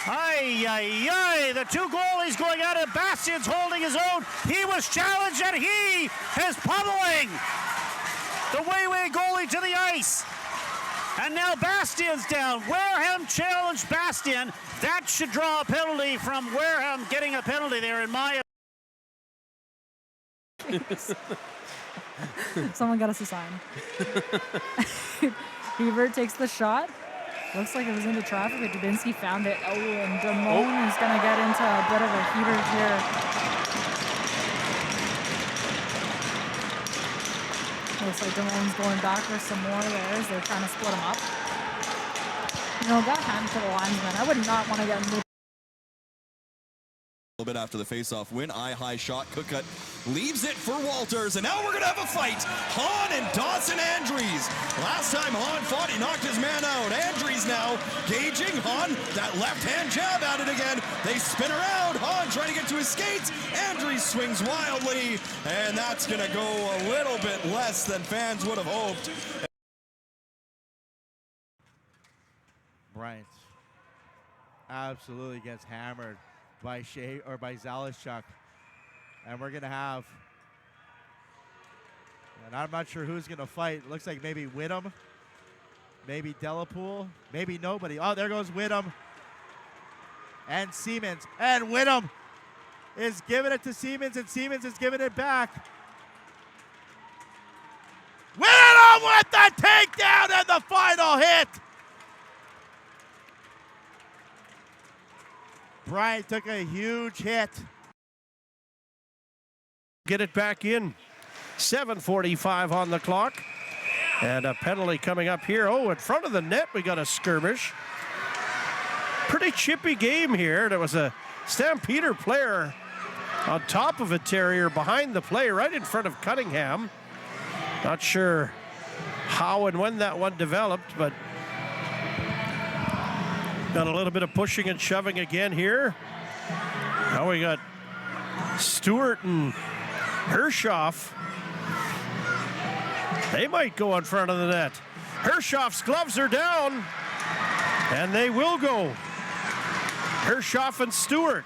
Ay, ay, ay, the two goalies going at it. Bastian's holding his own. He was challenged and he is pummeling the Wayway goalie to the ice. And now Bastian's down. Wareham challenged Bastian. That should draw a penalty from Wareham getting a penalty there in my Someone got us a sign. Hebert takes the shot. Looks like it was into traffic, but Dubinsky found it. Oh, and Damone is going to get into a bit of a heater here. Looks like Damone's going back for some more there as they're trying to split them up. You know, that hand to the linesman. I would not want to get moved. A little bit after the face-off win, high shot. Cookut leaves it for Walters, and now we're going to have a fight. Hahn and Dawson Andries. Last time Hahn fought, he knocked his man out. Andries now gauging Hahn. That left-hand jab at it again. They spin around. Hahn trying to get to his skates. Andries swings wildly, and that's going to go a little bit less than fans would have hoped. Bryant absolutely gets hammered by Zalishchuk. And we're going to have, and I'm not sure who's going to fight. It looks like maybe Whittam, maybe Delapool, maybe nobody. Oh, there goes Whittam and Siemens. And Whittam is giving it to Siemens, and Siemens is giving it back. Whittam with the takedown and the final hit. Bryant took a huge hit. Get it back in. 7:45 on the clock. And a penalty coming up here. Oh, in front of the net, we got a skirmish. Pretty chippy game here. There was a Stampeder player on top of a Terrier behind the play right in front of Cunningham. Not sure how and when that one developed, but got a little bit of pushing and shoving again here. Now we got Stewart and Hershoff. They might go in front of the net. Hershoff's gloves are down, and they will go. Hershoff and Stewart.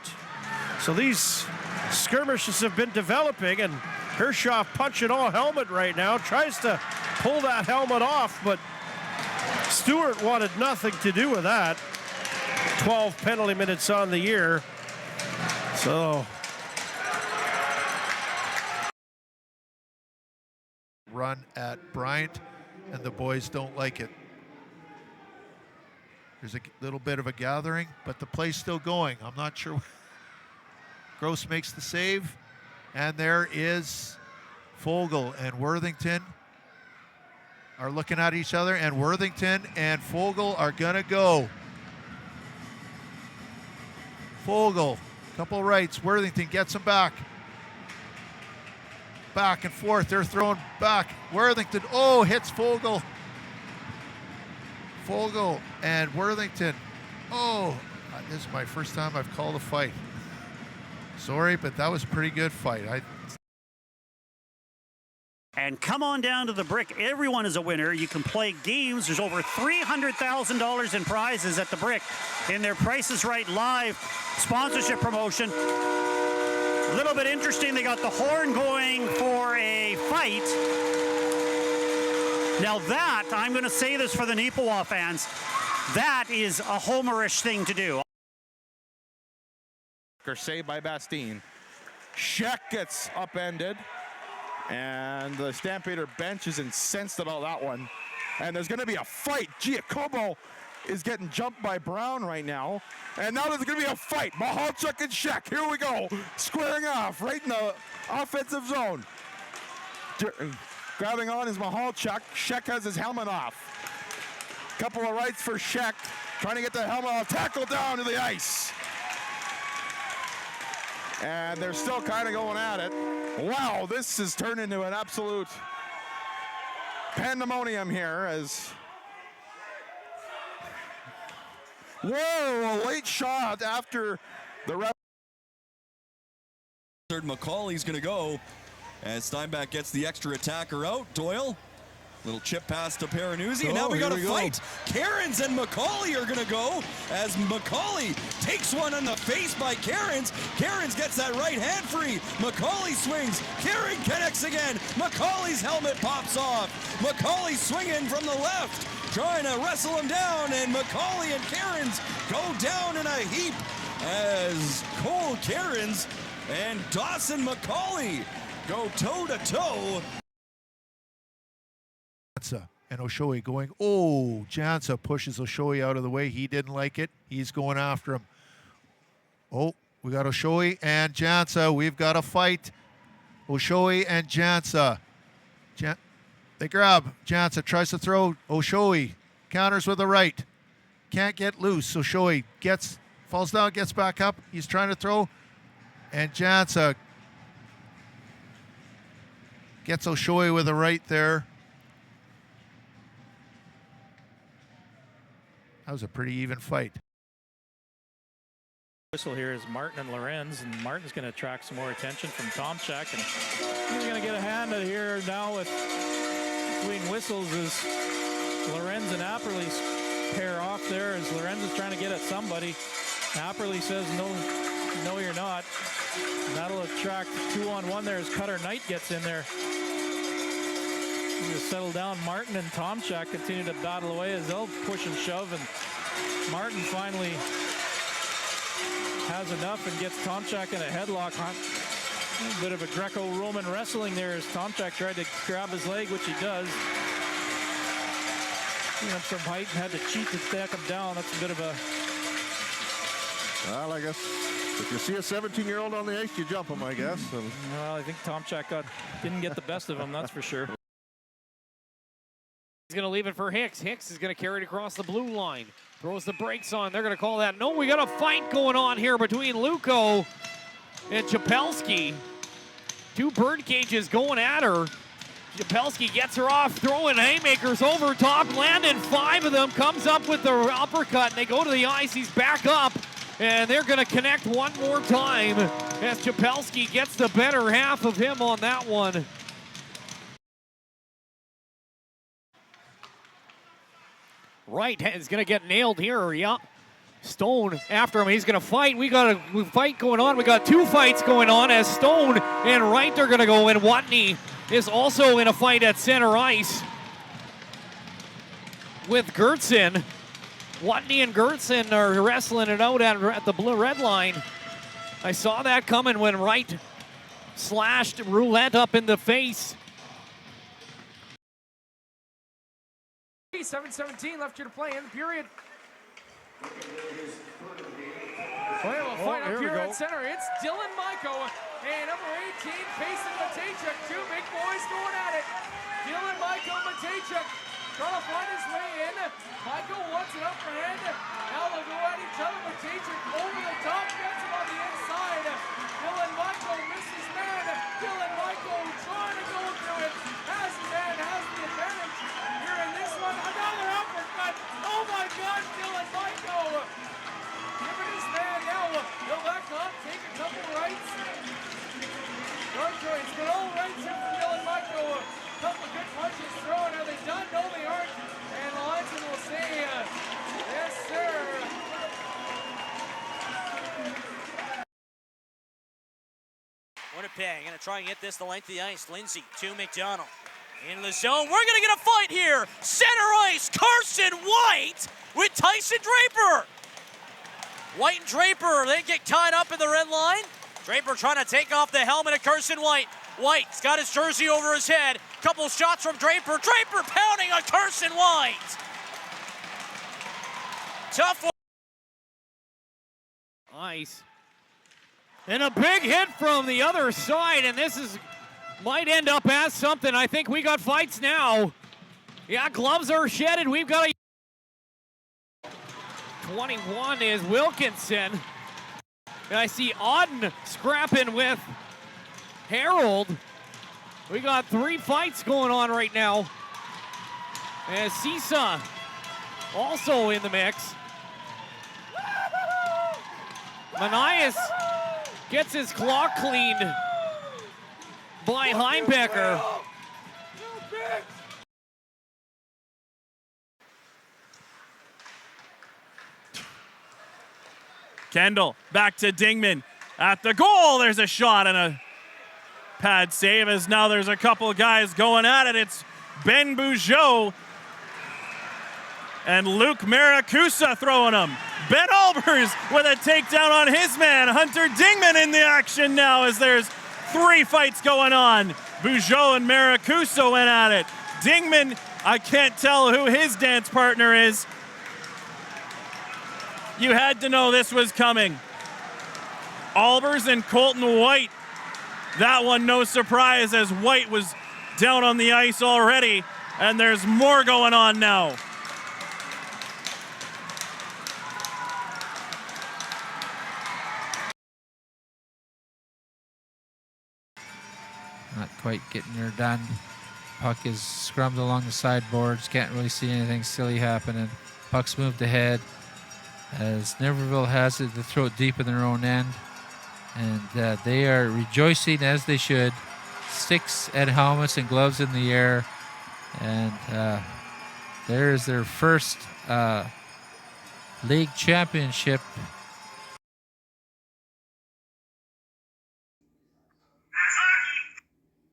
So these skirmishes have been developing, and Hershoff punching all helmet right now, tries to pull that helmet off, but Stewart wanted nothing to do with that. 12 penalty minutes on the year. So run at Bryant, and the boys don't like it. There's a little bit of a gathering, but the play's still going. I'm not sure. Gross makes the save, and there is Fogle and Worthington are looking at each other, and Worthington and Fogle are gonna go. Fogle, couple rights, Worthington gets him back. Back and forth, they're throwing back. Worthington, oh, hits Fogle. Fogle and Worthington. Oh, this is my first time I've called a fight. Sorry, but that was a pretty good fight. And come on down to the Brick. Everyone is a winner. You can play games. There's over $300,000 in prizes at the Brick in their Price is Right Live sponsorship promotion. A little bit interesting, they got the horn going for a fight. Now that, I'm going to say this for the Neepawa fans, that is a homerish thing to do. Saved by Bastine. Sheck gets upended, and the Stampeder bench is incensed at all that one. And there's going to be a fight. Giacomo is getting jumped by Brown right now. And now there's going to be a fight. Michalchuk and Sheck. Here we go. Squaring off right in the offensive zone. Grabbing on is Michalchuk. Sheck has his helmet off. Couple of rights for Sheck. Trying to get the helmet off. Tackle down to the ice. And they're still kind of going at it. Wow, this has turned into an absolute pandemonium here as... Whoa, a late shot after the ref. Third, McCauley's going to go as Steinbach gets the extra attacker out. Doyle, little chip pass to Paranuzzi, and now we got a fight. Cairns and McCauley are going to go as McCauley takes one in the face by Cairns. Cairns gets that right hand free. McCauley swings. Kieran connects again. McCauley's helmet pops off. McCauley swinging from the left, trying to wrestle him down, and McCauley and Cairns go down in a heap as Cole Cairns and Dawson McCauley go toe-to-toe. And Oshoe going, oh, Jansa pushes Oshoe out of the way. He didn't like it. He's going after him. Oh, we got Oshoe and Jansa. We've got a fight. Oshoe and Jansa. They grab. Jansa tries to throw. Oshoe counters with a right. Can't get loose. Oshoe falls down, gets back up. He's trying to throw. And Jansa gets Oshoe with a right there. That was a pretty even fight. Whistle here is Martin and Lorenz, and Martin's going to attract some more attention from Tomchak, and he's going to get a hand out here now with between whistles as Lorenz and Apperly's pair off there as Lorenzo's trying to get at somebody. Apperly says, no, you're not. And that'll attract 2-on-1 there as Cutter Knight gets in there. Just settle down. Martin and Tomchak continue to battle away as they'll push and shove, and Martin finally has enough and gets Tomchak in a headlock. A bit of a Greco-Roman wrestling there as Tomchak tried to grab his leg, which he does. Up some height and had to cheat to stack him down. That's a bit of a... Well, I guess if you see a 17-year-old on the ice, you jump him, I guess. Well, I think Tomchak didn't get the best of him, that's for sure. He's going to leave it for Hicks. Hicks is going to carry it across the blue line. Throws the brakes on. They're going to call that. No, we got a fight going on here between Luko and Chapelski. Two bird cages going at her. Chapelski gets her off, throwing haymakers over top, landing 5 of them, comes up with the uppercut, and they go to the ice. He's back up, and they're going to connect one more time as Chapelski gets the better half of him on that one. Wright is going to get nailed here, yeah. Stone after him, he's going to fight. We got a fight going on. We got 2 fights going on as Stone and Wright are going to go in. Watney is also in a fight at center ice with Gertson. Watney and Gertson are wrestling it out at the blue red line. I saw that coming when Wright slashed Roulette up in the face. 7:17 left here to play in the period. Well, a fight up here at center. It's Dylan Myko and number 18, Payson Matejchuk. 2 big boys going at it. Dylan Myko, Matejchuk trying to find his way in. Myko wants it up for hand. Now they'll go at each other. Matejchuk over the top, gets him on the inside. Dylan Myko misses man. Dylan Myko trying to go through it. Has the man, has the advantage. Here in this one, another uppercut. Oh my God, Dylan Myko. Giving his man now. He'll back up, take a couple rights. Darkroyd's got all rights here from Dylan Myko. Couple good punches thrown. Are they done? No, they aren't. And the linesman will say, yes, sir. Winnipeg going to try and get this the length of the ice. Lindsay to McDonald. Into the zone. We're going to get a fight here. Center ice, Carson White with Tyson Draper. White and Draper, they get tied up in the red line. Draper trying to take off the helmet of Carson White. White's got his jersey over his head. Couple shots from Draper. Draper pounding on Carson White. Tough one. Ice. And a big hit from the other side, and this might end up as something. I think we got fights now. Yeah, gloves are shedded. We've got a 21 is Wilkinson. And I see Auden scrapping with Harold. We got 3 fights going on right now. And Sisa also in the mix. Manias gets his clock cleaned by Heimbecker. Kendall back to Dingman at the goal. There's a shot and a pad save as now there's a couple guys going at it. It's Ben Bugeaud and Luke Maracusa throwing them. Ben Albers with a takedown on his man. Hunter Dingman in the action now as there's 3 fights going on. Bugeaud and Maracusa went at it. Dingman, I can't tell who his dance partner is. You had to know this was coming. Albers and Colton White. That one no surprise as White was down on the ice already, and there's more going on now. Not quite getting her done. Puck is scrummed along the sideboards. Can't really see anything silly happening. Puck's moved ahead as Niverville has it to throw it deep in their own end. And they are rejoicing as they should. Sticks and helmets and gloves in the air. And there is their first League Championship